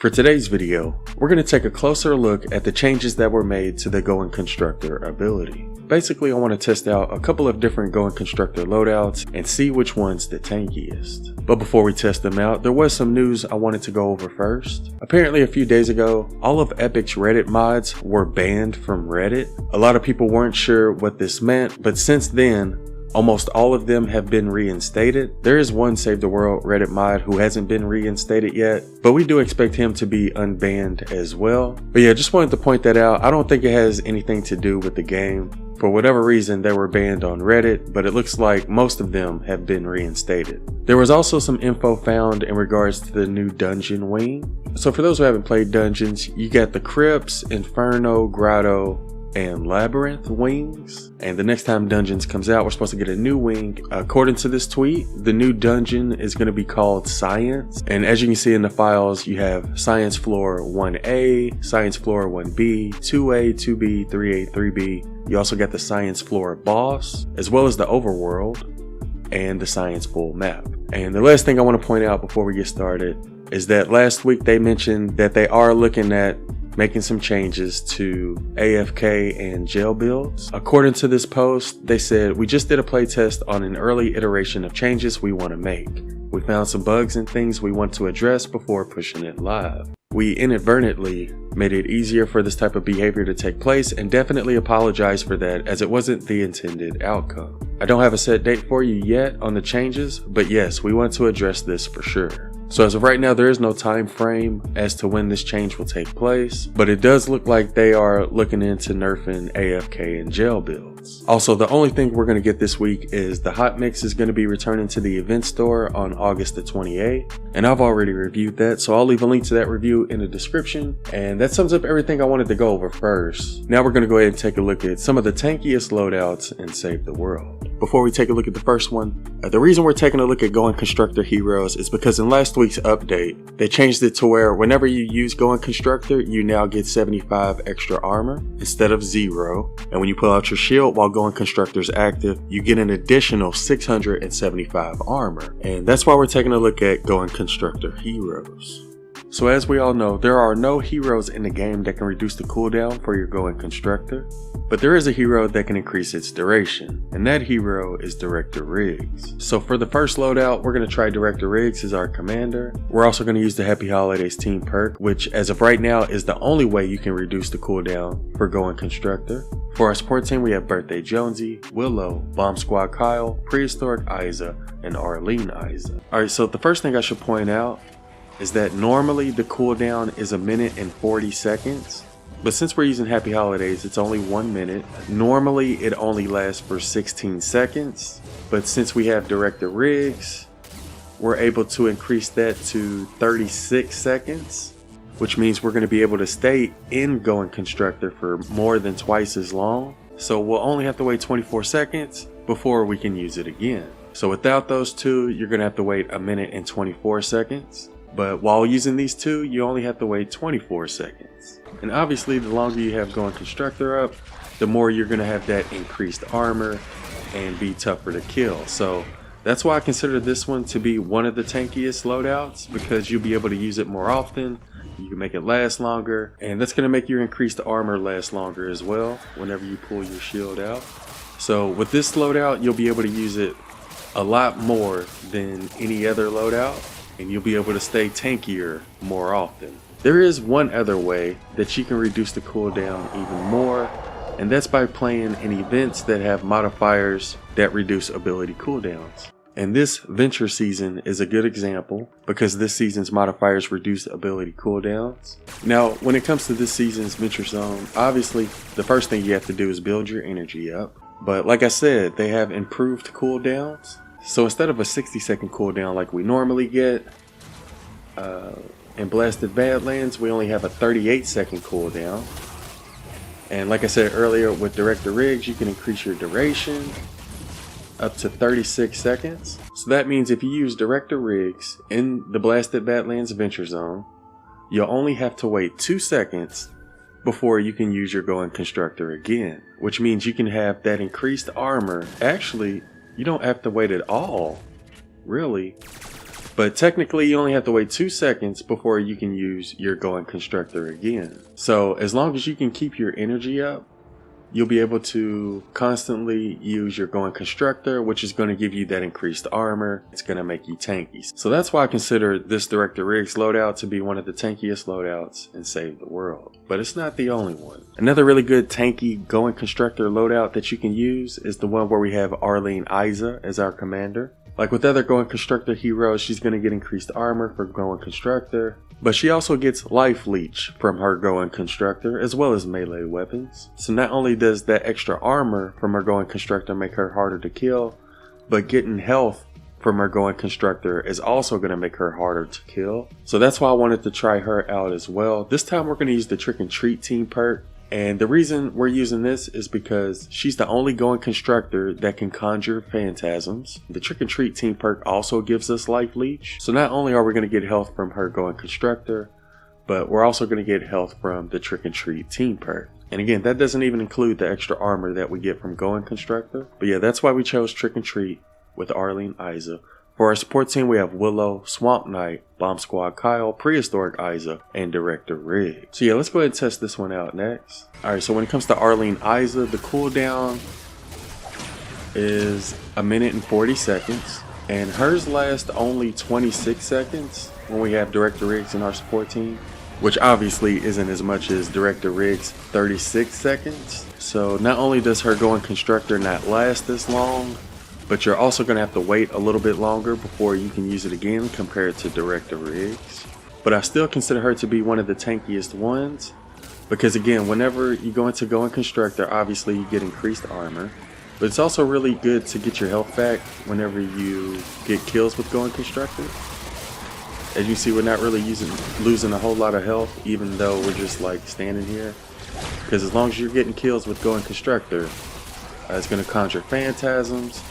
For today's video, we're going to take a closer look at the changes that were made to the Going Constructor ability. Basically, I want to test out a couple of different Going Constructor loadouts and see which one's the tankiest. But before we test them out, there was some news I wanted to go over first. Apparently a few days ago, all of Epic's Reddit mods were banned from Reddit. A lot of people weren't sure what this meant, but since then, almost all of them have been reinstated. There is one Save the World Reddit mod who hasn't been reinstated yet, but we do expect him to be unbanned as well. But yeah, just wanted to point that out. I don't think it has anything to do with the game. For whatever reason, they were banned on Reddit, but it looks like most of them have been reinstated. There was also some info found in regards to the new dungeon wing. So for those who haven't played dungeons, you got the Crypts, Inferno, Grotto, and Labyrinth wings, and the next time Dungeons comes out, we're supposed to get a new wing. According to this tweet, the new dungeon is going to be called Science, and as you can see in the files, you have Science Floor 1A, Science Floor 1B, 2A, 2B, 3A, 3B. You also got the Science Floor boss, as well as the overworld, and the Science full map. And the last thing I want to point out before we get started is that last week they mentioned that they are looking at making some changes to AFK and jail builds. According to this post, they said, "We just did a playtest on an early iteration of changes we want to make. We found some bugs and things we want to address before pushing it live. We inadvertently made it easier for this type of behavior to take place and definitely apologize for that as it wasn't the intended outcome. I don't have a set date for you yet on the changes, but yes, we want to address this for sure." So as of right now, there is no time frame as to when this change will take place, but it does look like they are looking into nerfing AFK and jail builds. Also, the only thing we're going to get this week is the hot mix is going to be returning to the event store on August the 28th, and I've already reviewed that, so I'll leave a link to that review in the description. And that sums up everything I wanted to go over first. Now we're going to go ahead and take a look at some of the tankiest loadouts in Save the World. Before we take a look at the first one, the reason we're taking a look at Going Constructor heroes is because in last week's update, they changed it to where whenever you use Going Constructor, you now get 75 extra armor instead of 0. And when you pull out your shield while Going Constructor is active, you get an additional 675 armor. And that's why we're taking a look at Going Constructor heroes. So as we all know, there are no heroes in the game that can reduce the cooldown for your Going Constructor, but there is a hero that can increase its duration, and that hero is Director Riggs. So for the first loadout, we're going to try Director Riggs as our commander. We're also going to use the Happy Holidays team perk, which as of right now is the only way you can reduce the cooldown for Going Constructor. For our support team, we have Birthday Jonesy, Willow, Bomb Squad Kyle, Prehistoric Isa, and Arlene Isa. Alright, so the first thing I should point out is that normally the cooldown is 1 minute and 40 seconds, but since we're using Happy Holidays, it's only 1 minute. Normally it only lasts for 16 seconds, but since we have Director Riggs, we're able to increase that to 36 seconds, which means we're going to be able to stay in Going Constructor for more than twice as long. So we'll only have to wait 24 seconds before we can use it again. So without those two, you're going to have to wait 1 minute and 24 seconds. But while using these two, you only have to wait 24 seconds. And obviously, the longer you have Going Constructor up, the more you're going to have that increased armor and be tougher to kill. So that's why I consider this one to be one of the tankiest loadouts, because you'll be able to use it more often. You can make it last longer, and that's going to make your increased armor last longer as well whenever you pull your shield out. So with this loadout, you'll be able to use it a lot more than any other loadout, and you'll be able to stay tankier more often. There is one other way that you can reduce the cooldown even more, and that's by playing in events that have modifiers that reduce ability cooldowns. And this Venture season is a good example because this season's modifiers reduce ability cooldowns. Now, when it comes to this season's Venture Zone, obviously the first thing you have to do is build your energy up. But like I said, they have improved cooldowns. So instead of a 60-second cooldown like we normally get in Blasted Badlands, we only have a 38-second cooldown. And like I said earlier, with Director Riggs, you can increase your duration up to 36 seconds. So that means if you use Director Riggs in the Blasted Badlands Venture Zone, you'll only have to wait 2 seconds before you can use your Going Constructor again, which means you can have that increased armor. Actually, you don't have to wait at all, really, But technically you only have to wait 2 seconds before you can use your going Constructor again. So as long as you can keep your energy up, you'll be able to constantly use your going Constructor, which is going to give you that increased armor. It's going to make you tanky. So that's why I consider this Director Riggs loadout to be one of the tankiest loadouts in Save the World. But it's not the only one. Another really good tanky going Constructor loadout that you can use is the one where we have Arlene Isa as our commander. Like with other going Constructor heroes, she's going to get increased armor for going Constructor, but she also gets life leech from her going Constructor as well as melee weapons. So not only does that extra armor from her going Constructor make her harder to kill, but getting health from her going Constructor is also going to make her harder to kill. So that's why I wanted to try her out as well. This time we're going to use the Trick and Treat team perk. And the reason we're using this is because she's the only going Constructor that can conjure phantasms. The Trick and Treat team perk also gives us life leech. So not only are we going to get health from her going Constructor, but we're also going to get health from the Trick and Treat team perk. And again, that doesn't even include the extra armor that we get from going Constructor. But yeah, that's why we chose Trick and Treat with Arlene Isa. For our support team, we have Willow, Swamp Knight, Bomb Squad Kyle, Prehistoric Isa, and Director Rig. So yeah, let's go ahead and test this one out next. Alright, so when it comes to Arlene Isa, the cooldown is 1 minute and 40 seconds. And hers lasts only 26 seconds when we have Director Riggs in our support team. Which obviously isn't as much as Director Riggs' 36 seconds. So not only does her going Constructor not last this long, but you're also going to have to wait a little bit longer before you can use it again compared to Director Riggs. But I still consider her to be one of the tankiest ones, because again, whenever you go into going Constructor, obviously you get increased armor, but it's also really good to get your health back whenever you get kills with going Constructor. As you see, we're not really losing a whole lot of health, even though we're just like standing here, because as long as you're getting kills with going Constructor, it's going to conjure phantasms,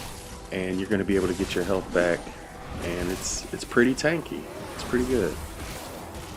and you're going to be able to get your health back, and it's pretty tanky. It's pretty good.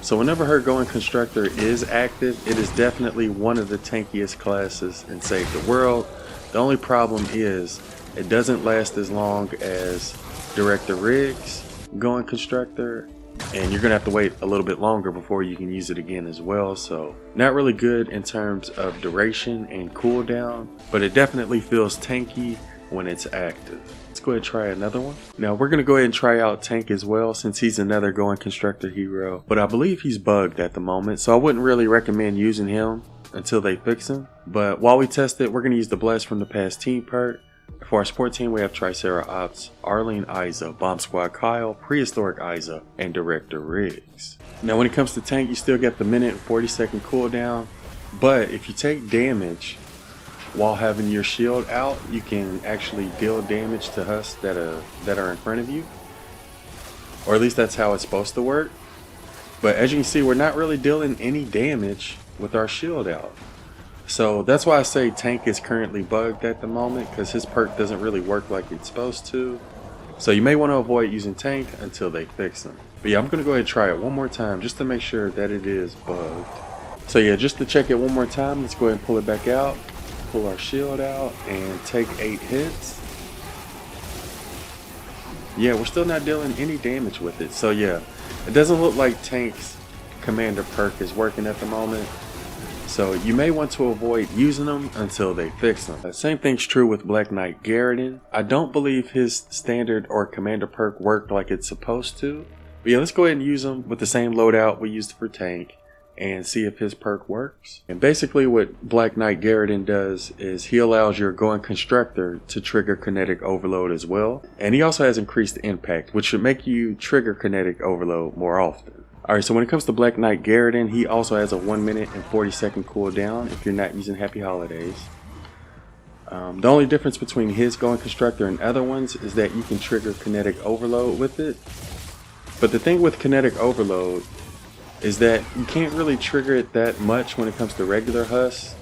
So whenever her going Constructor is active, it is definitely one of the tankiest classes in Save the World. The only problem is it doesn't last as long as Director Riggs going Constructor, and you're going to have to wait a little bit longer before you can use it again as well. So not really good in terms of duration and cooldown, but it definitely feels tanky when it's active. Let's go ahead and try another one. Now we're going to go ahead and try out Tank as well, since he's another going Constructor hero, but I believe he's bugged at the moment, so I wouldn't really recommend using him until they fix him. But while we test it, we're going to use the Blast from the Past team perk. For our support team, we have Triceratops, Arlene Isa, Bomb Squad Kyle, Prehistoric Isa, and Director Riggs. Now when it comes to Tank, you still get the 1 minute and 40 second cooldown, but if you take damage while having your shield out, you can actually deal damage to husks that are in front of you, or at least that's how it's supposed to work. But as you can see, we're not really dealing any damage with our shield out. So that's why I say Tank is currently bugged at the moment, because his perk doesn't really work like it's supposed to. So you may want to avoid using Tank until they fix him. But yeah, I'm going to go ahead and try it one more time just to make sure that it is bugged. So yeah, just to check it one more time, let's go ahead and pull it back out. Pull our shield out and take 8 hits. Yeah, we're still not dealing any damage with it. So yeah, it doesn't look like Tank's commander perk is working at the moment. So you may want to avoid using them until they fix them. The same thing's true with Black Knight Garridan. I don't believe his standard or commander perk worked like it's supposed to. But yeah, let's go ahead and use him with the same loadout we used for Tank and see if his perk works. And basically what Black Knight Garridan does is he allows your going Constructor to trigger kinetic overload as well. And he also has increased impact, which should make you trigger kinetic overload more often. Alright, so when it comes to Black Knight Garridan, he also has a 1 minute and 40 second cooldown if you're not using Happy Holidays. The only difference between his going Constructor and other ones is that you can trigger kinetic overload with it. But the thing with kinetic overload is that you can't really trigger it that much when it comes to regular husks,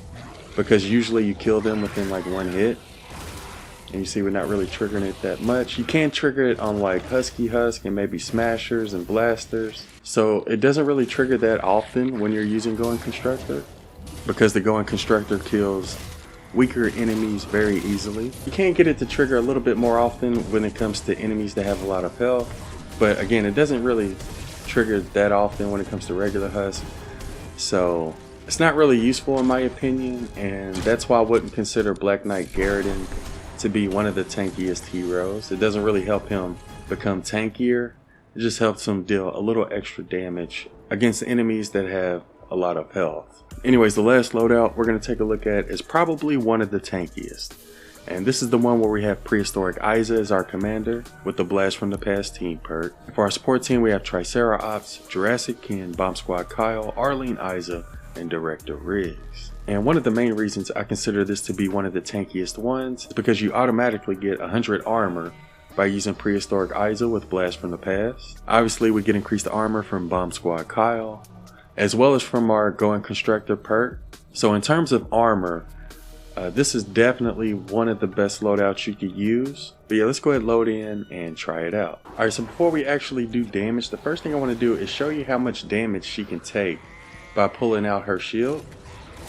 because usually you kill them within like 1 hit. And you see we're not really triggering it that much. You can trigger it on like Husky Husk and maybe Smashers and Blasters. So it doesn't really trigger that often when you're using going Constructor, because the going Constructor kills weaker enemies very easily. You can get it to trigger a little bit more often when it comes to enemies that have a lot of health. but again, it doesn't really trigger that often when it comes to regular Husk, so it's not really useful in my opinion, and that's why I wouldn't consider Black Knight Garridan to be one of the tankiest heroes. It doesn't really help him become tankier, it just helps him deal a little extra damage against enemies that have a lot of health. Anyways, the last loadout we're going to take a look at is probably one of the tankiest. And this is the one where we have Prehistoric Isa as our commander with the Blast from the Past team perk. For our support team we have Triceratops, Jurassic Ken, Bomb Squad Kyle, Arlene Isa, and Director Riggs. And one of the main reasons I consider this to be one of the tankiest ones is because you automatically get 100 armor by using Prehistoric Isa with Blast from the Past. Obviously we get increased armor from Bomb Squad Kyle, as well as from our Going Constructor perk. So in terms of armor, this is definitely one of the best loadouts you could use. But yeah, let's go ahead and load in and try it out. Alright, so before we actually do damage, the first thing I want to do is show you how much damage she can take by pulling out her shield.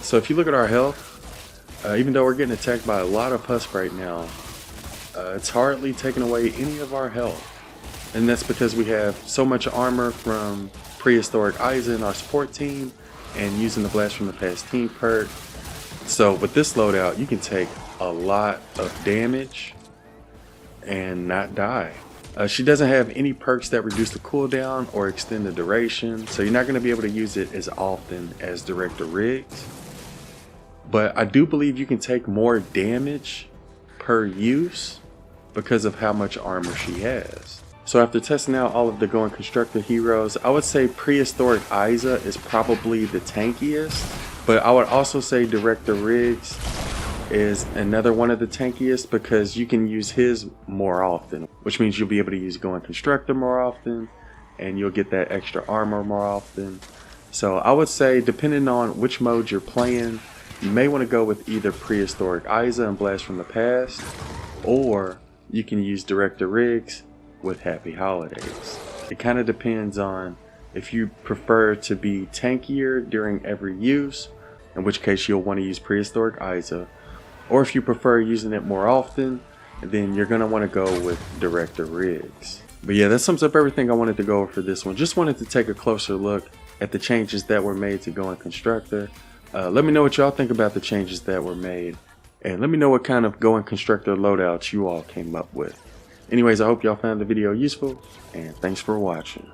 So if you look at our health, even though we're getting attacked by a lot of Husk right now, it's hardly taking away any of our health. And that's because we have so much armor from Prehistoric Isa in our support team and using the Blast from the Past team perk. So with this loadout, you can take a lot of damage and not die. She doesn't have any perks that reduce the cooldown or extend the duration, so you're not going to be able to use it as often as Director Riggs. But I do believe you can take more damage per use because of how much armor she has. So after testing out all of the Going Constructor heroes, I would say Prehistoric Isa is probably the tankiest. But I would also say Director Riggs is another one of the tankiest because you can use his more often, which means you'll be able to use Going Constructor more often and you'll get that extra armor more often. So I would say depending on which mode you're playing, you may want to go with either Prehistoric Isa and Blast from the Past, or you can use Director Riggs with Happy Holidays. It kind of depends on if you prefer to be tankier during every use, in which case you'll want to use Prehistoric Isa, or if you prefer using it more often, then you're going to want to go with Director Riggs. But yeah, that sums up everything I wanted to go over for this one. Just wanted to take a closer look at the changes that were made to Going Constructor. Let me know what y'all think about the changes that were made, and let me know what kind of Going Constructor loadouts you all came up with. Anyways, I hope y'all found the video useful, and thanks for watching.